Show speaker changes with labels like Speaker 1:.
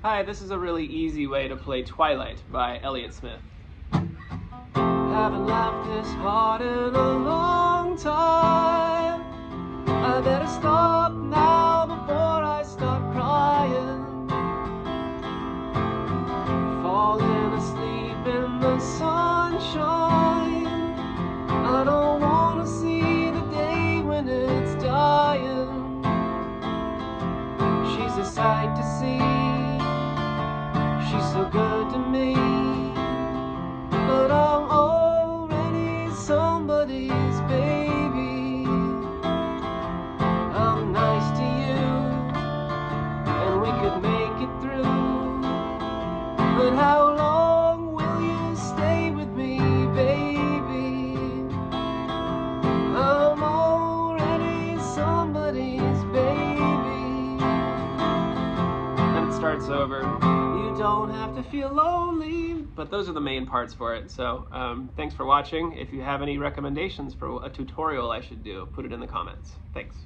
Speaker 1: Hi, this is a really easy way to play Twilight by Elliott Smith. Haven't laughed this hard in a long time. I better stop now before I start crying. Falling asleep in the sunshine. I don't want to see the day when it's dying. She's a sight to see. She's so good to me, but I'm already somebody's baby. I'm nice to you, and we could make it through, but how long will you stay with me, baby? I'm already somebody's baby. And it starts over. You don't have to feel lonely, but those are the main parts for it. So thanks for watching. If you have any recommendations for a tutorial I should do, put it in the comments. Thanks.